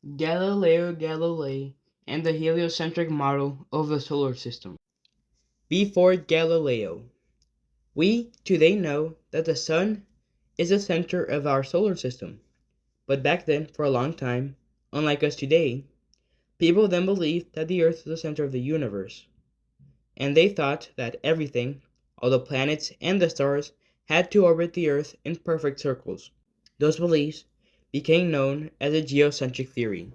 Galileo Galilei and the heliocentric model of the solar system. Before Galileo, we today know that the sun is the center of our solar system. But back then, for a long time, unlike us today, people then believed that the earth was the center of the universe. And they thought that everything, all the planets and the stars, had to orbit the earth in perfect circles. Those beliefs became known as the geocentric theory.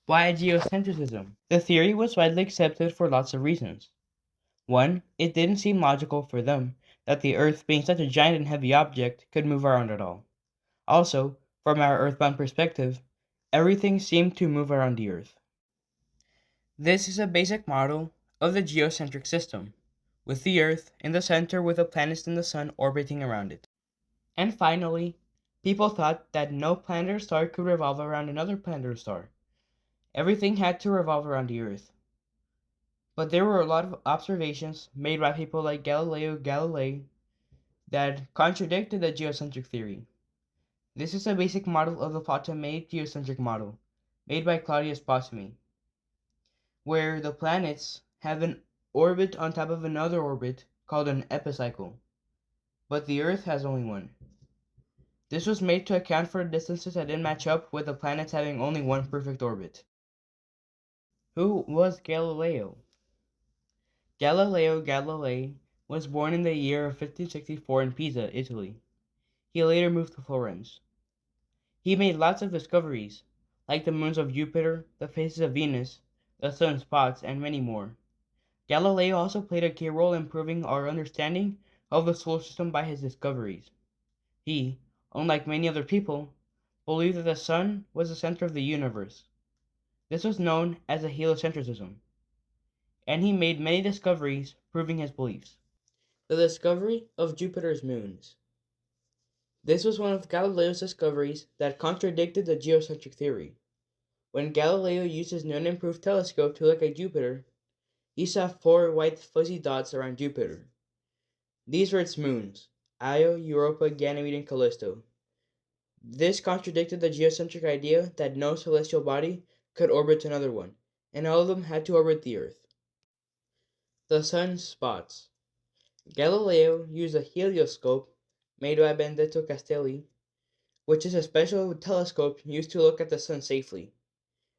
Why geocentrism? The theory was widely accepted for lots of reasons. One, it didn't seem logical for them that the Earth, being such a giant and heavy object, could move around at all. Also, from our Earthbound perspective, everything seemed to move around the Earth. This is a basic model of the geocentric system, with the Earth in the center with the planets and the Sun orbiting around it. And finally, people thought that no planet or star could revolve around another planet or star. Everything had to revolve around the Earth. But there were a lot of observations made by people like Galileo Galilei that contradicted the geocentric theory. This is a basic model of the Ptolemaic geocentric model, made by Claudius Ptolemy, where the planets have an orbit on top of another orbit called an epicycle, but the Earth has only one. This was made to account for distances that didn't match up with the planets having only one perfect orbit. Who was Galileo? Galileo Galilei was born in the year of 1564 in Pisa, Italy. He later moved to Florence. He made lots of discoveries, like the moons of Jupiter, the phases of Venus, the sun's spots, and many more. Galileo also played a key role in improving our understanding of the solar system by his discoveries. He, unlike many other people, believed that the sun was the center of the universe. This was known as heliocentrism, and he made many discoveries proving his beliefs. The discovery of Jupiter's moons. This was one of Galileo's discoveries that contradicted the geocentric theory. When Galileo used his new and improved telescope to look at Jupiter, he saw four white fuzzy dots around Jupiter. These were its moons: Io, Europa, Ganymede, and Callisto. This contradicted the geocentric idea that no celestial body could orbit another one, and all of them had to orbit the Earth. The sun's spots. Galileo used a helioscope made by Benedetto Castelli, which is a special telescope used to look at the sun safely.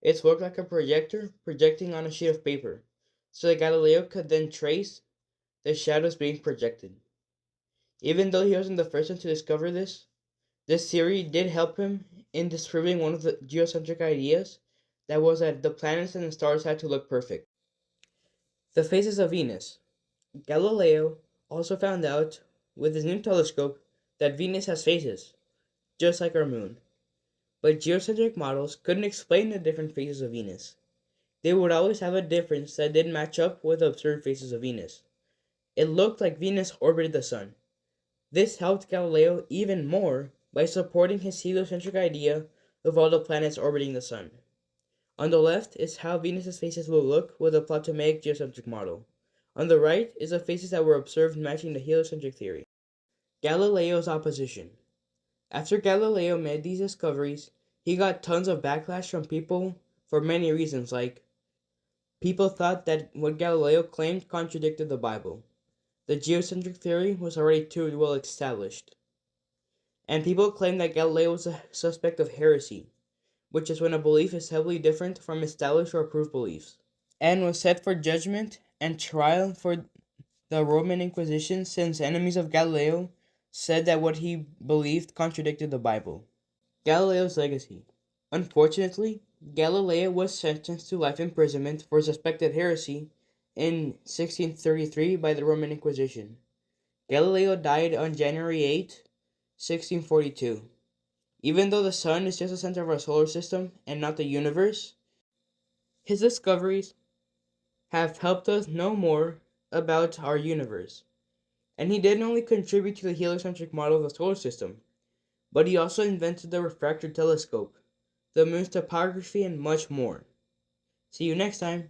It worked like a projector projecting on a sheet of paper, so that Galileo could then trace the shadows being projected. Even though he wasn't the first one to discover this theory did help him in disproving one of the geocentric ideas, that was that the planets and the stars had to look perfect. The phases of Venus. Galileo also found out with his new telescope that Venus has phases, just like our moon. But geocentric models couldn't explain the different phases of Venus. They would always have a difference that didn't match up with the observed phases of Venus. It looked like Venus orbited the sun. This helped Galileo even more by supporting his heliocentric idea of all the planets orbiting the sun. On the left is how Venus's phases will look with the Ptolemaic geocentric model. On the right is the phases that were observed matching the heliocentric theory. Galileo's opposition. After Galileo made these discoveries, he got tons of backlash from people for many reasons, like people thought that what Galileo claimed contradicted the Bible. The geocentric theory was already too well established. And people claimed that Galileo was a suspect of heresy, which is when a belief is heavily different from established or approved beliefs, and was set for judgment and trial for the Roman Inquisition, since enemies of Galileo said that what he believed contradicted the Bible. Galileo's legacy. Unfortunately, Galileo was sentenced to life imprisonment for suspected heresy in 1633 by the Roman Inquisition. Galileo died on January 8, 1642. Even though the sun is just the center of our solar system and not the universe, his discoveries have helped us know more about our universe. And he didn't only contribute to the heliocentric model of the solar system, but he also invented the refractor telescope, the moon's topography, and much more. See you next time.